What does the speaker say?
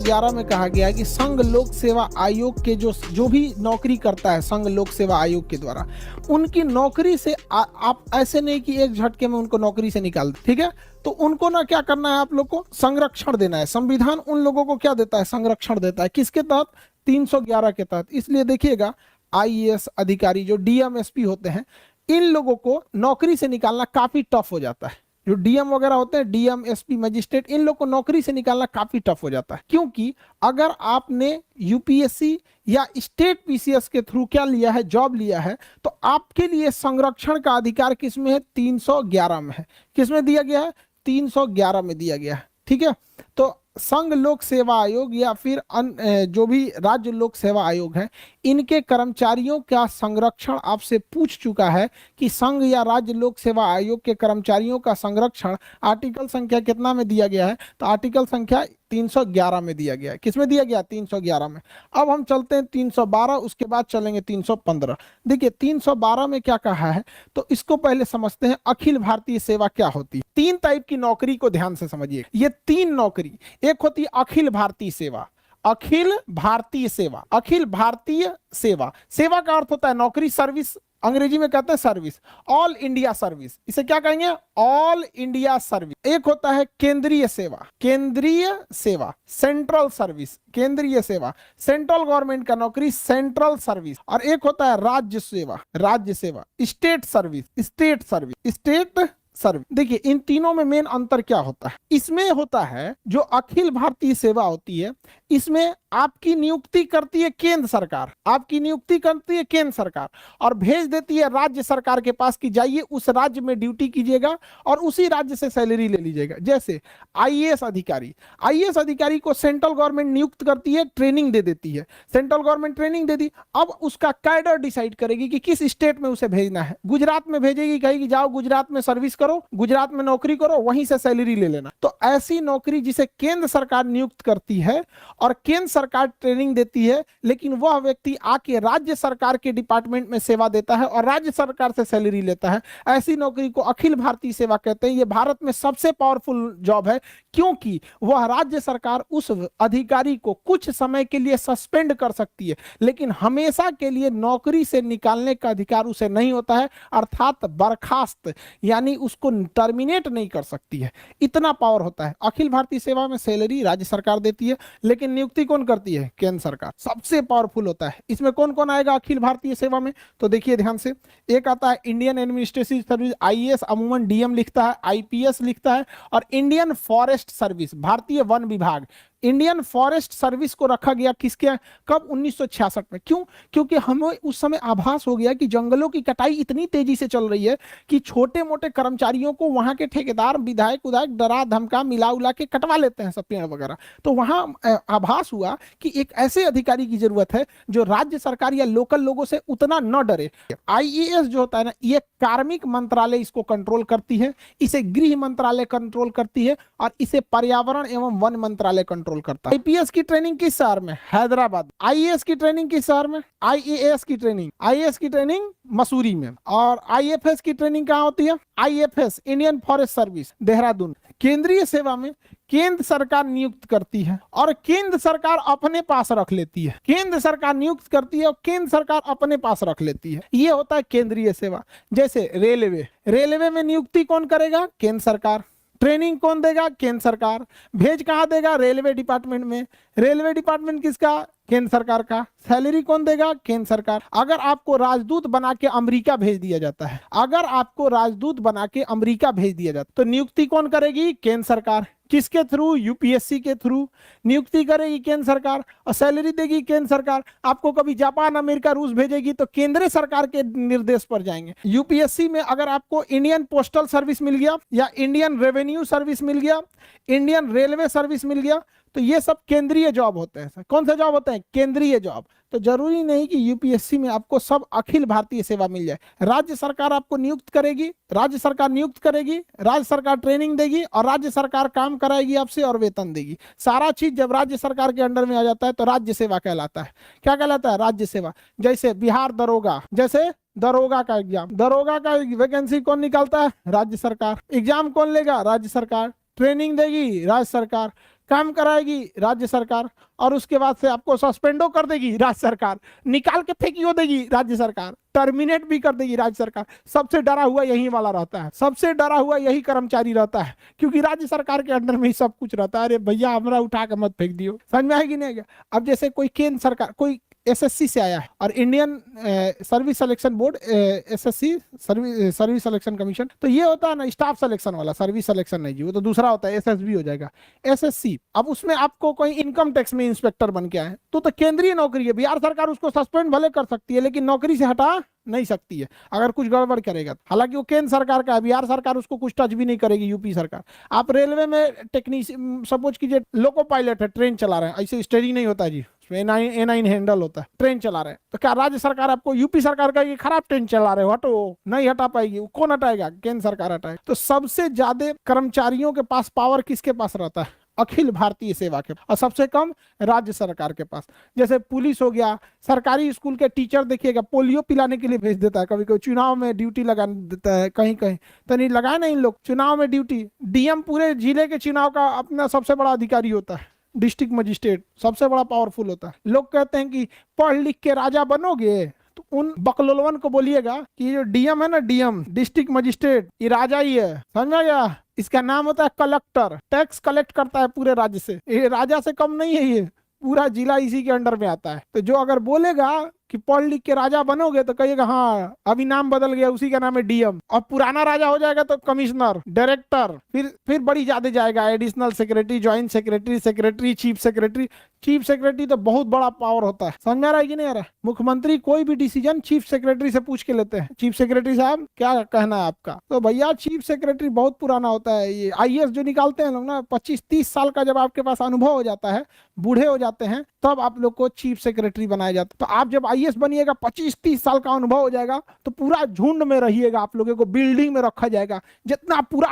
11 में कहा गया है कि संघ लोक सेवा आयोग के जो भी नौकरी करता है संघ लोक सेवा आयोग के द्वारा, उनकी नौकरी से आप ऐसे नहीं कि एक झटके में उनको नौकरी से निकाल दे, ठीक है। तो उनको ना क्या करना है, आप लोग को संरक्षण देना है। संविधान उन लोगों को क्या देता है, संरक्षण देता है। किसके तहत, 311 के तहत। इसलिए देखिएगा आईएएस अधिकारी जो डीएम एसपी होते हैं, इन लोगों को नौकरी से निकालना काफी टफ हो जाता है। जो डीएम वगैरह होते हैं, डीएम एसपी मजिस्ट्रेट, इन लोग को नौकरी से निकालना काफी टफ हो जाता है। क्योंकि अगर आपने यूपीएससी या स्टेट पीसीएस के थ्रू क्या लिया है, जॉब लिया है, तो आपके लिए संरक्षण का अधिकार किसमें है, 311 में है। किसमें दिया गया है, 311 में दिया गया है, ठीक है। तो संघ लोक सेवा आयोग या फिर जो भी राज्य लोक सेवा आयोग है, इनके कर्मचारियों का संरक्षण आपसे पूछ चुका है कि संघ या राज्य लोक सेवा आयोग के कर्मचारियों का संरक्षण आर्टिकल संख्या कितना में दिया गया है, तो आर्टिकल संख्या 311 में दिया गया है। किसमें दिया गया, 311 में। अब हम चलते हैं 312, उसके बाद चलेंगे 315। देखिए 312 में क्या कहा है, तो इसको पहले समझते हैं। अखिल भारतीय सेवा क्या होती है। 3 टाइप की नौकरी को ध्यान से समझिए। ये 3 नौकरी, एक होती है अखिल भारतीय सेवा, अखिल भारतीय सेवा, अखिल भारतीय सेवा। सेवा का अर्थ होता है नौकरी, सर्विस, अंग्रेजी में कहते हैं सर्विस। ऑल इंडिया सर्विस, इसे क्या कहेंगे, ऑल इंडिया सर्विस। एक होता है केंद्रीय सेवा, केंद्रीय सेवा, सेंट्रल सर्विस, केंद्रीय सेवा, सेंट्रल गवर्नमेंट का नौकरी, सेंट्रल सर्विस। और एक होता है राज्य सेवा, राज्य सेवा, state service, state service, state service. देखिए इन तीनों में मेन अंतर क्या होता है। इसमें होता है जो अखिल भारतीय सेवा होती है, इसमें आपकी नियुक्ति करती है केंद्र सरकार, आपकी नियुक्ति करती है केंद्र सरकार और भेज देती है राज्य सरकार के पास कि जाइए उस राज्य में ड्यूटी कीजिएगा और उसी राज्य से सैलरी ले लीजिएगा। जैसे आईएएस अधिकारी, आईएएस अधिकारी को सेंट्रल गवर्नमेंट नियुक्त करती है, ट्रेनिंग दे देती है, सेंट्रल गवर्नमेंट ट्रेनिंग दे दी। अब उसका कैडर डिसाइड करेगी कि किस स्टेट में उसे भेजना है। गुजरात में भेजेगी, कहेगी जाओ गुजरात में सर्विस करो, गुजरात में नौकरी करो, वहीं से सैलरी ले लेना। तो ऐसी नौकरी जिसे केंद्र सरकार नियुक्त करती है और केंद्र सरकार ट्रेनिंग देती है, लेकिन वह व्यक्ति आके राज्य सरकार के डिपार्टमेंट में सेवा देता है और राज्य सरकार से सैलरी लेता है, ऐसी नौकरी को अखिल भारतीय सेवा कहते हैं। यह भारत में सबसे पावरफुल जॉब है, क्योंकि वह राज्य सरकार उस अधिकारी को कुछ समय के लिए सस्पेंड कर सकती है, लेकिन हमेशा के लिए नौकरी से निकालने का अधिकार उसे नहीं होता है, अर्थात बर्खास्त यानी उसको टर्मिनेट नहीं कर सकती है। इतना पावर होता है। अखिल भारतीय सेवा में सैलरी राज्य सरकार देती है, लेकिन नियुक्ति कौन करती है, केंद्र सरकार। सबसे पावरफुल होता है। इसमें कौन कौन आएगा अखिल भारतीय सेवा में, तो देखिए ध्यान से। एक आता है इंडियन एडमिनिस्ट्रेटिव सर्विस, आईएएस अमूमन डीएम लिखता है, आईपीएस लिखता है, और इंडियन फॉरेस्ट सर्विस, भारतीय वन विभाग। इंडियन फॉरेस्ट सर्विस को रखा गया किसके, कब, 1966 में। क्यों, क्योंकि हमें उस समय आभास हो गया कि जंगलों की कटाई इतनी तेजी से चल रही है कि छोटे मोटे कर्मचारियों को वहां के ठेकेदार, विधायक उधायक डरा धमका मिला उला के कटवा लेते हैं सब पेड़ वगैरह। तो वहां आभास हुआ कि एक ऐसे अधिकारी की जरूरत है जो राज्य सरकार या लोकल लोगों से उतना न डरे। आईएएस जो होता है ना, ये कार्मिक मंत्रालय इसको कंट्रोल करती है, इसे गृह मंत्रालय कंट्रोल करती है, और इसे पर्यावरण एवं वन मंत्रालय कंट्रोल करता है। आईपीएस की ट्रेनिंग किस शहर में, हैदराबाद। आईएएस की ट्रेनिंग किस शहर में, आईएएस की ट्रेनिंग, आईएएस की ट्रेनिंग मसूरी में। और आईएफएस की ट्रेनिंग कहां होती है, IFS Indian forest service, Dehradun. केंद्रीय सेवा में केंद्र सरकार नियुक्त करती है और केंद्र सरकार अपने पास रख लेती है। केंद्र सरकार नियुक्त करती है और केंद्र सरकार अपने पास रख लेती है। यह होता है केंद्रीय सेवा। जैसे रेलवे, रेलवे में नियुक्ति कौन करेगा, केंद्र सरकार। ट्रेनिंग कौन देगा, केंद्र सरकार। भेज कहां देगा, रेलवे डिपार्टमेंट में। रेलवे डिपार्टमेंट किसका, केंद्र सरकार का। सैलरी कौन देगा, केंद्र सरकार। अगर आपको राजदूत बना के अमेरिका भेज दिया जाता है, अगर आपको राजदूत बना के अमेरिका भेज दिया जाता है, तो नियुक्ति कौन करेगी, केंद्र सरकार। किसके थ्रू, यूपीएससी के थ्रू नियुक्ति करेगी केंद्र सरकार और सैलरी देगी केंद्र सरकार। आपको कभी जापान, अमेरिका, रूस भेजेगी तो केंद्र सरकार के निर्देश पर जाएंगे। यूपीएससी में अगर आपको इंडियन पोस्टल सर्विस मिल गया या इंडियन रेवेन्यू सर्विस मिल गया, इंडियन रेलवे सर्विस मिल गया, तो ये सब केंद्रीय जॉब होते हैं। कौन से जॉब होते हैं, केंद्रीय जॉब। तो जरूरी नहीं कि यूपीएससी में आपको सब अखिल भारतीय सेवा मिल जाए। राज्य सरकार आपको नियुक्त करेगी, राज्य सरकार नियुक्त करेगी, राज्य सरकार ट्रेनिंग देगी और राज्य सरकार काम कराएगी आपसे और वेतन देगी। सारा चीज जब राज्य सरकार के अंडर में आ जाता है तो राज्य सेवा कहलाता है। क्या कहलाता है, राज्य सेवा। जैसे बिहार दरोगा, जैसे दरोगा का एग्जाम, दरोगा का वैकेंसी कौन निकालता है, राज्य सरकार। एग्जाम कौन लेगा, राज्य सरकार। ट्रेनिंग देगी राज्य सरकार। काम कराएगी राज्य सरकार, और उसके बाद से आपको सस्पेंडो कर देगी राज्य सरकार, निकाल के फेंकियो देगी राज्य सरकार, टर्मिनेट भी कर देगी राज्य सरकार। सबसे डरा हुआ यही वाला रहता है, सबसे डरा हुआ यही कर्मचारी रहता है, क्योंकि राज्य सरकार के अंडर में ही सब कुछ रहता है। अरे भैया हमरा उठा के मत फेंक दियो, समझ में आएगी नहीं? अब जैसे कोई केंद्र सरकार, कोई एसएससी से आया है और Indian service selection board, SSC service selection commission, तो ये होता है ना स्टाफ सिलेक्शन वाला, सर्विस सिलेक्शन नहीं जी, वो तो दूसरा होता है, एसएसबी हो जाएगा, एसएससी। अब उसमें आपको कोई इनकम टैक्स में इंस्पेक्टर बन के आए तो केंद्रीय नौकरी है, बिहार सरकार उसको सस्पेंड भले कर सकती है लेकिन नौकरी से हटा नहीं सकती है अगर कुछ गड़बड़ करेगा। हालांकि वो केंद्र सरकार का है, बिहार सरकार उसको कुछ टच भी नहीं करेगी, यूपी सरकार। आप रेलवे में टेक्नीशियन, सपोज कीजिए लोको पायलट है, ट्रेन चला रहे हैं, ऐसे स्टेयरिंग नहीं होता जी, ए9 हैंडल होता है, ट्रेन चला रहे हैं, तो क्या राज्य सरकार आपको, यूपी सरकार का ये खराब ट्रेन चला रहे हो हटो, नहीं हटा पाएगी? कौन हटाएगा? केंद्र सरकार हटाएगी। तो सबसे ज्यादा कर्मचारियों के पास पावर किसके पास रहता है? अखिल भारतीय सेवा के, और सबसे कम राज्य सरकार के पास। जैसे पुलिस हो गया, सरकारी स्कूल के टीचर देखिएगा पोलियो पिलाने के लिए भेज देता है, कभी कभी चुनाव में ड्यूटी लगा देता है, कहीं कहीं तो नहीं लगाए ना इन लोग चुनाव में ड्यूटी। डीएम पूरे जिले के चुनाव का अपना सबसे बड़ा अधिकारी होता है, डिस्ट्रिक्ट मजिस्ट्रेट सबसे बड़ा पावरफुल होता है। लोग कहते हैं कि पढ़ लिख के राजा बनोगे, तो उन बकलोलवन को बोलिएगा कि ये जो डीएम है ना, डीएम डिस्ट्रिक्ट मजिस्ट्रेट, ये राजा ही है, समझ में गया? इसका नाम होता है कलेक्टर, टैक्स कलेक्ट करता है पूरे राज्य से, ये राजा से कम नहीं है, ये पूरा जिला इसी के अंडर में आता है। तो जो अगर बोलेगा कि पढ़ लिख के राजा बनोगे तो कहिएगा हाँ अभी नाम बदल गया, उसी का नाम है डीएम, और पुराना राजा हो जाएगा तो कमिश्नर, डायरेक्टर, फिर बड़ी ज्यादा जाएगा, additional secretary, joint secretary, secretary, chief secretary. Chief secretary तो बहुत बड़ा पावर होता है, समझ आ रहा है कि नहीं आ रहा? मुख्यमंत्री कोई भी डिसीजन चीफ सेक्रेटरी से पूछ के लेते हैं, चीफ सेक्रेटरी साहब क्या कहना है आपका? तो भैया चीफ सेक्रेटरी बहुत पुराना होता है। ये आईएएस जो निकालते हैं लोग ना, 25-30 साल का जब आपके पास अनुभव हो जाता है, बूढ़े हो जाते हैं, तब आप लोग को चीफ सेक्रेटरी बनाया जाता है। तो आप जब आईएएस बनिएगा, 25-30 साल का अनुभव हो जाएगा, तो पूरा झुंड में रहिएगा, आप लोगों को बिल्डिंग में रखा जाएगा, जितना पूरा